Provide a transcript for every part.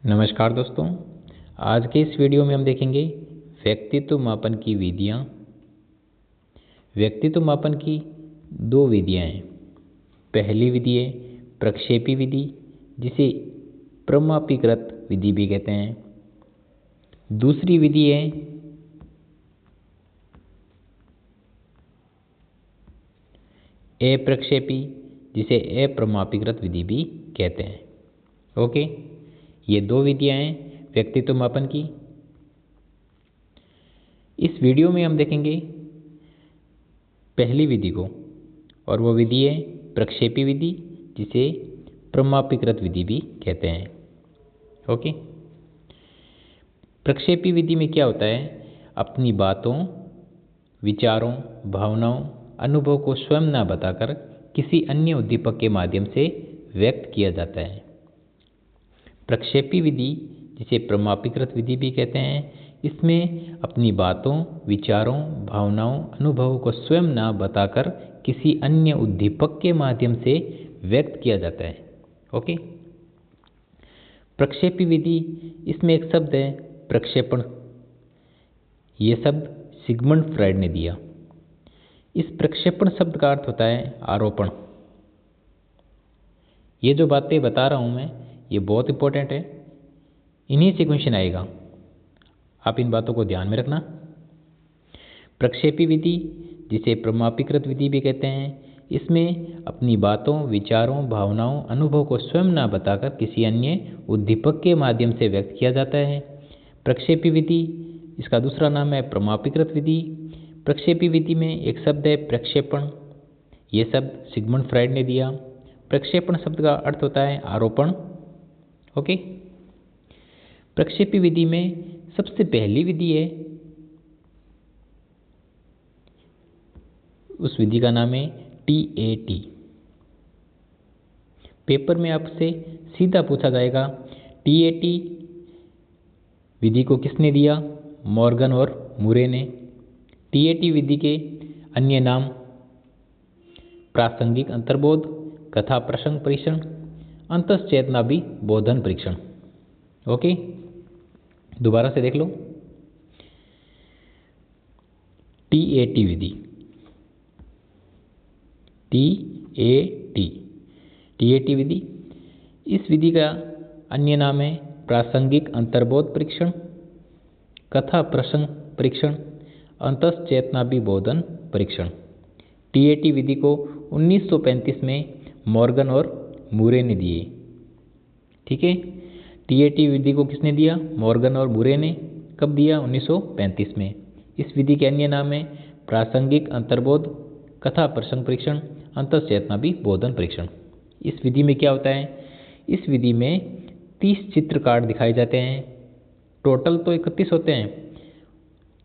नमस्कार दोस्तों। आज के इस वीडियो में हम देखेंगे व्यक्तित्व मापन की विधियाँ। व्यक्तित्व मापन की दो विधियाँ हैं। पहली विधि है प्रक्षेपी विधि, जिसे प्रमापीकृत विधि भी कहते हैं। दूसरी विधि है अप्रक्षेपी, जिसे अप्रमापीकृत विधि भी कहते हैं। ओके, ये दो विधियाँ हैं व्यक्तित्व मापन की। इस वीडियो में हम देखेंगे पहली विधि को, और वो विधि है प्रक्षेपी विधि, जिसे प्रमापीकृत विधि भी कहते हैं। ओके, प्रक्षेपी विधि में क्या होता है, अपनी बातों, विचारों, भावनाओं, अनुभव को स्वयं न बताकर किसी अन्य उद्दीपक के माध्यम से व्यक्त किया जाता है। प्रक्षेपी विधि, जिसे प्रमापीकृत विधि भी कहते हैं, इसमें अपनी बातों, विचारों, भावनाओं, अनुभवों को स्वयं न बताकर किसी अन्य उद्दीपक के माध्यम से व्यक्त किया जाता है। ओके, प्रक्षेपी विधि, इसमें एक शब्द है प्रक्षेपण। ये शब्द सिगमंड फ्रायड ने दिया। इस प्रक्षेपण शब्द का अर्थ होता है आरोपण। ये जो बातें बता रहा हूँ मैं, ये बहुत इंपॉर्टेंट है, इन्हीं से क्वेश्चन आएगा, आप इन बातों को ध्यान में रखना। प्रक्षेपी विधि, जिसे प्रमापीकृत विधि भी कहते हैं, इसमें अपनी बातों, विचारों, भावनाओं, अनुभव को स्वयं न बताकर किसी अन्य उद्दीपक के माध्यम से व्यक्त किया जाता है। प्रक्षेपी विधि, इसका दूसरा नाम है प्रमापीकृत विधि। प्रक्षेपी विधि में एक शब्द है प्रक्षेपण। ये शब्द सिगमंड फ्रायड ने दिया। प्रक्षेपण शब्द का अर्थ होता है आरोपण। ओके, प्रक्षेपी विधि में सबसे पहली विधि है, उस विधि का नाम है TAT। पेपर में आपसे सीधा पूछा जाएगा TAT विधि को किसने दिया, मॉर्गन और मुरे ने। TAT विधि के अन्य नाम प्रासंगिक अंतर्बोध, कथा प्रसंग परीक्षण, अंतश्चेतनाभि बोधन परीक्षण। ओके, दोबारा से देख लो। TAT विधि, TAT विधि, इस विधि का अन्य नाम है प्रासंगिक अंतर्बोध परीक्षण, कथा प्रसंग परीक्षण, अंतश्चेतनाभि बोधन परीक्षण। TAT विधि को 1935 में मॉर्गन और मुरे ने दिए। ठीक है, TAT विधि को किसने दिया, मॉर्गन और मुरे ने। कब दिया, 1935 में। इस विधि के अन्य नाम है प्रासंगिक अंतर्बोध, कथा प्रसंग परीक्षण, अंतश्चेतनाभि बोधन परीक्षण। इस विधि में क्या होता है, इस विधि में 30 चित्र कार्ड दिखाए जाते हैं। टोटल तो 31 होते हैं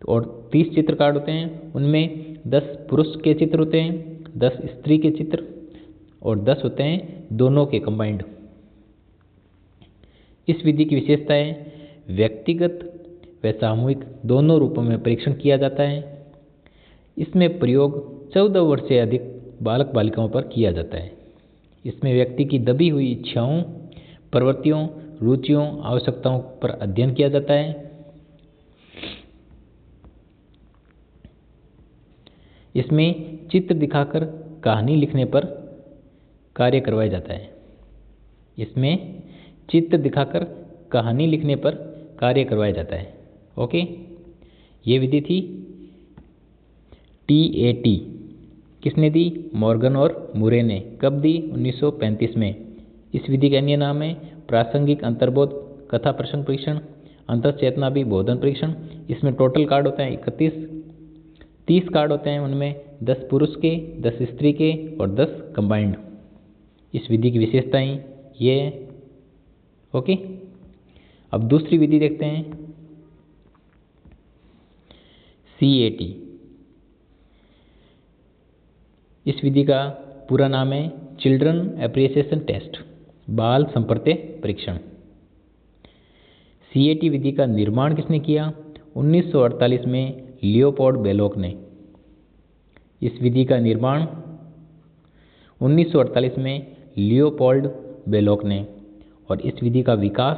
और 30 चित्र कार्ड होते हैं। उनमें 10 पुरुष के चित्र होते हैं, 10 स्त्री के चित्र और 10 होते हैं दोनों के कंबाइंड। इस विधि की विशेषता है व्यक्तिगत व सामूहिक दोनों रूपों में परीक्षण किया जाता है। इसमें प्रयोग 14 वर्ष से अधिक बालक बालिकाओं पर किया जाता है। इसमें व्यक्ति की दबी हुई इच्छाओं, प्रवृत्तियों, रुचियों, आवश्यकताओं पर अध्ययन किया जाता है। इसमें चित्र दिखाकर कहानी लिखने पर कार्य करवाया जाता है। इसमें चित्र दिखाकर कहानी लिखने पर कार्य करवाया जाता है। ओके, ये विधि थी TAT। किसने दी, मॉर्गन और मुरे ने। कब दी, 1935 में। इस विधि का अन्य नाम है प्रासंगिक अंतर्बोध, कथा प्रसंग परीक्षण, अंतश्चेतनाभि बोधन परीक्षण। इसमें टोटल कार्ड होते हैं 31। 30 कार्ड होते हैं, उनमें 10 पुरुष के, 10 स्त्री के और 10 कंबाइंड। इस विधि की विशेषताएं ये है। ओके, अब दूसरी विधि देखते हैं, CAT। इस विधि का पूरा नाम है चिल्ड्रन एप्रिसिएशन टेस्ट, बाल संप्रत्य परीक्षण। CAT विधि का निर्माण किसने किया, 1948 में लियोपोल्ड बेलोक ने। इस विधि का निर्माण 1948 में लियोपोल्ड बेलोक ने, और इस विधि का विकास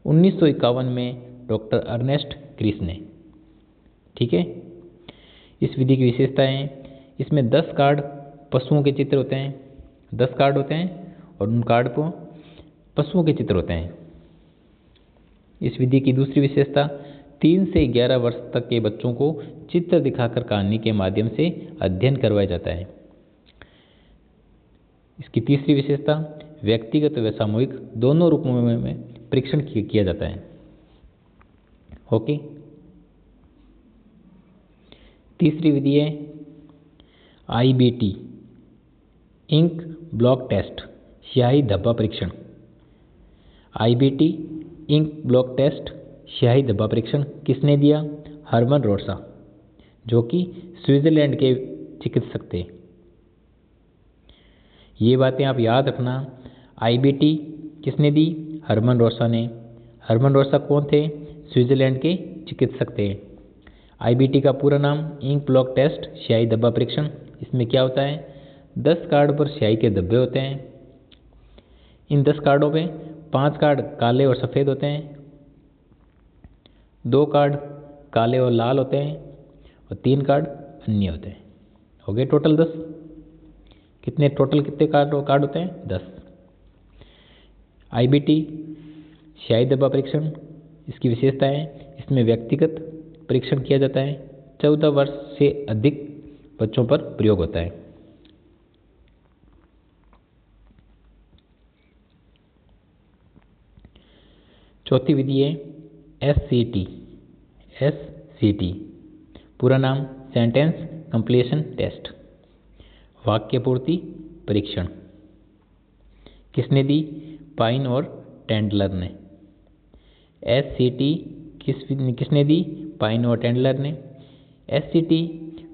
1951 में डॉक्टर अर्नेस्ट क्रिस ने। ठीक है। इस विधि की विशेषताएं, इसमें 10 कार्ड पशुओं के चित्र होते हैं, 10 कार्ड होते हैं और उन कार्ड पर पशुओं के चित्र होते हैं। इस विधि की दूसरी विशेषता, 3 से 11 वर्ष तक के बच्चों को चित्र दिखाकर कहानी के माध्यम से अध्ययन करवाया जाता है। इसकी तीसरी विशेषता, व्यक्तिगत व सामूहिक दोनों रूपों में परीक्षण किया जाता है। ओके। तीसरी विधि है IBT, इंक ब्लॉक टेस्ट, स्याही धब्बा परीक्षण। IBT, इंक ब्लॉक टेस्ट, स्याही धब्बा परीक्षण किसने दिया? हर्मन रोसा, जो कि स्विट्जरलैंड के चिकित्सक थे। ये बातें आप याद रखना। IBT किसने दी? हर्मन रोसा ने। हर्मन रोसा कौन थे? स्विट्जरलैंड के चिकित्सक थे। IBT का पूरा नाम इंक ब्लॉक टेस्ट, स्याही धब्बा परीक्षण। इसमें क्या होता है? 10 कार्ड पर स्याही के धब्बे होते हैं। इन 10 कार्डों में 5 कार्ड काले और सफ़ेद होते हैं, 2 कार्ड काले और लाल होते हैं और 3 कार्ड अन्य होते हैं। हो गए टोटल 10। कितने कार्ड होते हैं? 10। IBT स्याही धब्बा परीक्षण, इसकी विशेषता है, इसमें व्यक्तिगत परीक्षण किया जाता है, 14 वर्ष से अधिक बच्चों पर प्रयोग होता है। चौथी विधि है SCT, पूरा नाम सेंटेंस कंप्लीशन टेस्ट, वाक्य पूर्ति परीक्षण। किसने दी? पाइन और टेंडलर ने। SCT किसने दी? पाइन और टेंडलर ने। SCT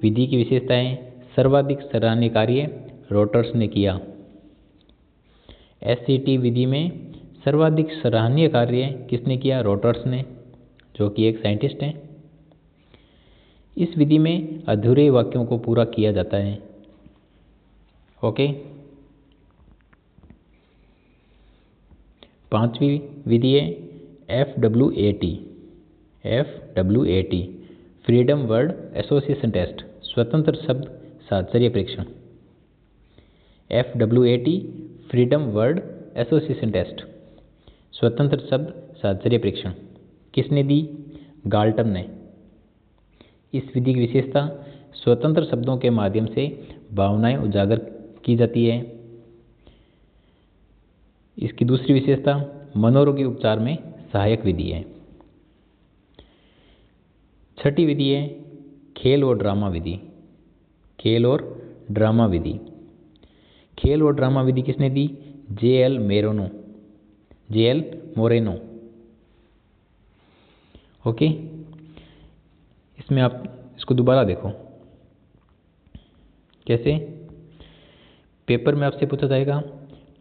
विधि की विशेषताएं, सर्वाधिक सराहनीय कार्य रोटर्स ने किया। SCT विधि में सर्वाधिक सराहनीय कार्य किसने किया? रोटर्स ने, जो कि एक साइंटिस्ट हैं। इस विधि में अधूरे वाक्यों को पूरा किया जाता है। ओके। पांचवी विधि है FWAT, freedom word association test, स्वतंत्र शब्द साहचर्य परीक्षण। FWAT, freedom word association test, स्वतंत्र शब्द साहचर्य परीक्षण किसने दी? गाल्टन ने। इस विधि की विशेषता, स्वतंत्र शब्दों के माध्यम से भावनाएं उजागर की जाती है। इसकी दूसरी विशेषता, मनोरोगी उपचार में सहायक विधि है। छठी विधि है खेल और ड्रामा विधि। खेल और ड्रामा विधि किसने दी? JL Moreno. ओके। इसमें आप इसको दोबारा देखो। कैसे? पेपर में आपसे पूछा जाएगा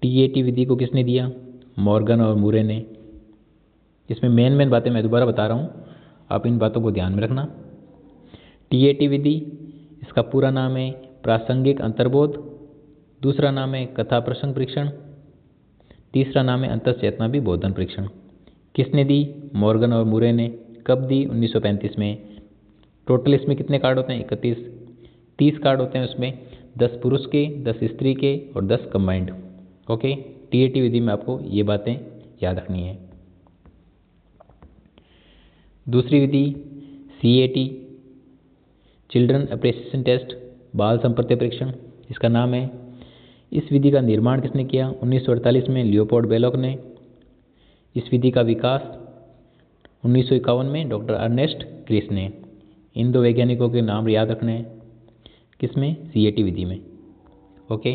TAT विधि को किसने दिया? मॉर्गन और मूरे ने। इसमें मेन बातें मैं दोबारा बता रहा हूँ, आप इन बातों को ध्यान में रखना। TAT विधि, इसका पूरा नाम है प्रासंगिक अंतर्बोध, दूसरा नाम है कथा प्रसंग परीक्षण, तीसरा नाम है अंतःचेतनावी बोधन परीक्षण। किसने दी? मॉर्गन और मूरे ने। कब दी? 1935 में। टोटल इसमें कितने कार्ड होते हैं? 30 कार्ड होते हैं। उसमें 10 पुरुष के, 10 स्त्री के और 10 कंबाइंड। ओके। TAT विधि में आपको ये बातें याद रखनी है। दूसरी विधि CAT, चिल्ड्रन अप्रिसिएशन टेस्ट, बाल संप्रत्य परीक्षण, इसका नाम है। इस विधि का निर्माण किसने किया? 1948 में लियोपोल्ड बेलोक ने। इस विधि का विकास 1951 में डॉक्टर अर्नेस्ट क्रिस ने। इन 2 वैज्ञानिकों के नाम याद रखने हैं। किसमें? CAT विधि में। ओके।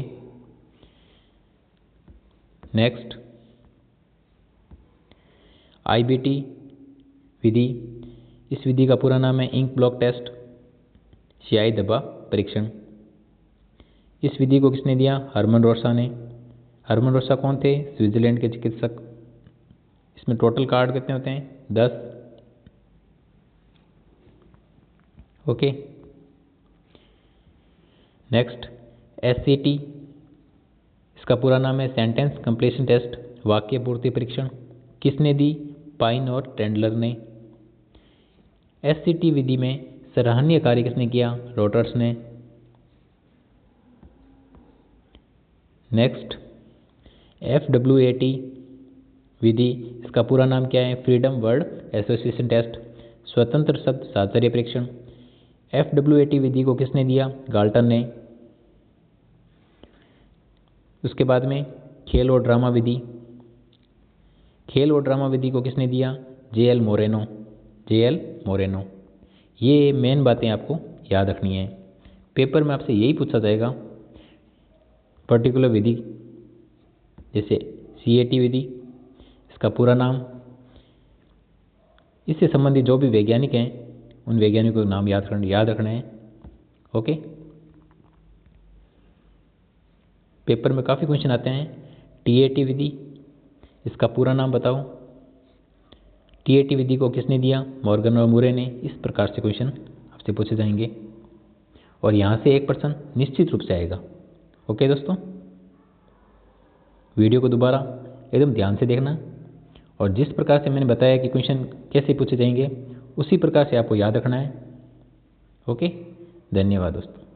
नेक्स्ट IBT विधि, इस विधि का पूरा नाम है इंक ब्लॉक टेस्ट, स्याही धब्बा परीक्षण। इस विधि को किसने दिया? हर्मन रोसा ने। हर्मन रोसा कौन थे? स्विट्जरलैंड के चिकित्सक। इसमें टोटल कार्ड कितने होते हैं? 10। ओके। नेक्स्ट SCT, इसका पूरा नाम है सेंटेंस कंप्लीशन टेस्ट, वाक्य पूर्ति परीक्षण। किसने दी? पाइन और टेंडलर ने। SCT विधि में सराहनीय कार्य किसने किया? रॉटर्स ने। नेक्स्ट, FWAT विधि, इसका पूरा नाम क्या है? Freedom word association test. स्वतंत्र शब्द साहचर्य परीक्षण। FWAT विधि को किसने दिया? गाल्टन ने। उसके बाद में खेल और ड्रामा विधि, खेल और ड्रामा विधि को किसने दिया? JL Moreno. ये मेन बातें आपको याद रखनी है। पेपर में आपसे यही पूछा जाएगा। पर्टिकुलर विधि जैसे CAT विधि, इसका पूरा नाम, इससे संबंधित जो भी वैज्ञानिक हैं उन वैज्ञानिकों के नाम याद रखने हैं। ओके, पेपर में काफ़ी क्वेश्चन आते हैं। TAT विधि, इसका पूरा नाम बताओ। TAT विधि को किसने दिया? मॉर्गन और मुरे ने। इस प्रकार से क्वेश्चन आपसे पूछे जाएंगे और यहाँ से 1% निश्चित रूप से आएगा। ओके दोस्तों, वीडियो को दोबारा एकदम ध्यान से देखना और जिस प्रकार से मैंने बताया कि क्वेश्चन कैसे पूछे जाएंगे उसी प्रकार से आपको याद रखना है। ओके, धन्यवाद दोस्तों।